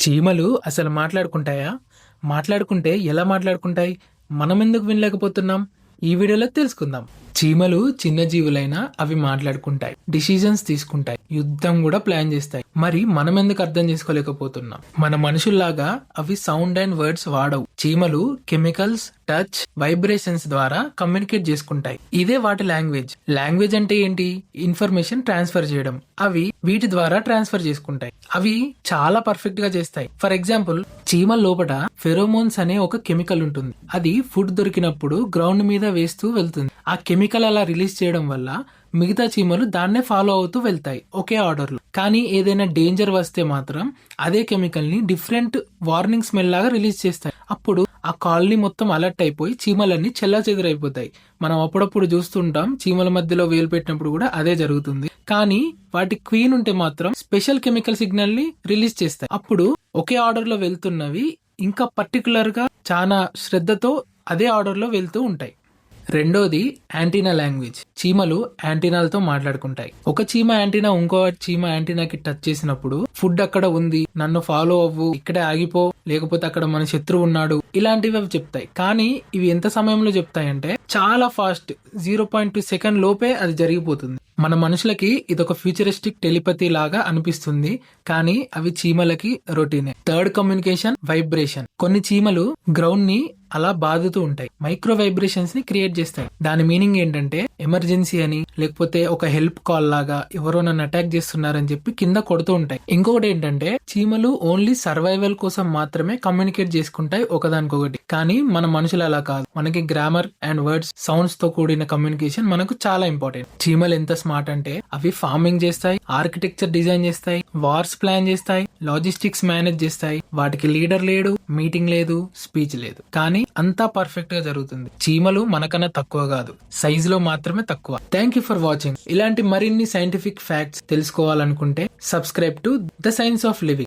చీమలు అసలు మాట్లాడుకుంటాయా? మాట్లాడుకుంటే ఎలా మాట్లాడుకుంటాయి? మనం ఎందుకు వినలేకపోతున్నాం? ఈ వీడియోలో తెలుసుకుందాం. చీమలు చిన్న జీవులైనా అవి మాట్లాడుకుంటాయి, డిసిజన్స్ తీసుకుంటాయి, యుద్ధం కూడా ప్లాన్ చేస్తాయి. మరి మనం ఎందుకు అర్థం చేసుకోలేకపోతున్నాం? మన మనుషుల్లాగా అవి సౌండ్ అండ్ వర్డ్స్ వాడవు. చీమలు కెమికల్స్, టచ్, వైబ్రేషన్స్ ద్వారా కమ్యూనికేట్ చేసుకుంటాయి. ఇదే వాటి లాంగ్వేజ్. లాంగ్వేజ్ అంటే ఏంటి? ఇన్ఫర్మేషన్ ట్రాన్స్ఫర్ చేయడం. అవి వీటి ద్వారా ట్రాన్స్ఫర్ చేసుకుంటాయి. అవి చాలా పర్ఫెక్ట్ గా చేస్తాయి. ఫర్ ఎగ్జాంపుల్, చీమల లోపల ఫెరోమోన్స్ అనే ఒక కెమికల్ ఉంటుంది. అది ఫుడ్ దొరికినప్పుడు గ్రౌండ్ మీద వేస్తూ వెళ్తుంది. ఆ కెమికల్ అలా రిలీజ్ చేయడం వల్ల మిగతా చీమలు దాన్నే ఫాలో అవుతూ వెళ్తాయి ఒకే ఆర్డర్ లో. కానీ ఏదైనా డేంజర్ వస్తే మాత్రం అదే కెమికల్ ని డిఫరెంట్ వార్నింగ్ స్మెల్ లాగా రిలీజ్ చేస్తాయి. అప్పుడు ఆ కాలనీ మొత్తం అలర్ట్ అయిపోయి చీమలన్నీ చెల్లాచెదురైపోతాయి. మనం అప్పుడప్పుడు చూస్తుంటాం, చీమల మధ్యలో వేలు పెట్టినప్పుడు కూడా అదే జరుగుతుంది. కానీ వాటి క్వీన్ ఉంటే మాత్రం స్పెషల్ కెమికల్ సిగ్నల్ ని రిలీజ్ చేస్తాయి. అప్పుడు ఒకే ఆర్డర్ లో వెళ్తున్నవి ఇంకా పర్టికులర్ గా చాలా శ్రద్ధతో అదే ఆర్డర్ లో వెళ్తూ ఉంటాయి. రెండోది యాంటీనా లాంగ్వేజ్. చీమలు యాంటీనాలతో మాట్లాడుకుంటాయి. ఒక చీమ యాంటీనా ఇంకో చీమ యాంటీనాకి టచ్ చేసినప్పుడు ఫుడ్ అక్కడ ఉంది, నన్ను ఫాలో అవ్వు, ఇక్కడే ఆగిపో, లేకపోతే అక్కడ మన శత్రువు ఉన్నాడు, ఇలాంటివి అవి చెప్తాయి. కానీ ఇవి ఎంత సమయంలో చెప్తాయంటే చాలా ఫాస్ట్, 0.2 సెకండ్ లోపే అది జరిగిపోతుంది. మన మనుషులకి ఇదొక ఫ్యూచరిస్టిక్ టెలిపతి లాగా అనిపిస్తుంది, కానీ అవి చీమలకి రొటీనే. Third communication, vibration. కొన్ని చీమలు గ్రౌండ్ ని అలా బాదుతూ ఉంటాయి, మైక్రో వైబ్రేషన్స్ ని క్రియేట్ చేస్తాయి. దాని మీనింగ్ ఏంటంటే ఎమర్జెన్సీ అని, లేకపోతే ఒక హెల్ప్ కాల్ లాగా, ఎవరో నన్ను అటాక్ చేస్తున్నారని చెప్పి కింద కొడుతూ ఉంటాయి. ఇంకొకటి ఏంటంటే చీమలు ఓన్లీ సర్వైవల్ కోసం మాత్రమే కమ్యూనికేట్ చేసుకుంటాయి ఒకదానికొకటి. కానీ మన మనుషులు అలా కాదు. మనకి గ్రామర్ అండ్ వర్డ్స్, సౌండ్స్ తో కూడిన కమ్యూనికేషన్ మనకు చాలా ఇంపార్టెంట్. చీమలు ఎంత స్మార్ట్ అంటే అవి ఫార్మింగ్ చేస్తాయి, ఆర్కిటెక్చర్ డిజైన్ చేస్తాయి, వార్స్ ప్లాన్ చేస్తాయి, లాజిస్టిక్స్ మేనేజ్ చేస్తాయి. వాటికి లీడర్ లేడు, మీటింగ్ లేదు, స్పీచ్ లేదు, కానీ అంతా పర్ఫెక్ట్ గా జరుగుతుంది. చీమలు మనకన్నా తక్కువ కాదు, సైజ్ లో మాత్రమే తక్కువ. Thank you for watching. ఇలాంటి మరిన్ని సైంటిఫిక్ ఫ్యాక్ట్స్ తెలుసుకోవాలనుకుంటే subscribe to the science of living.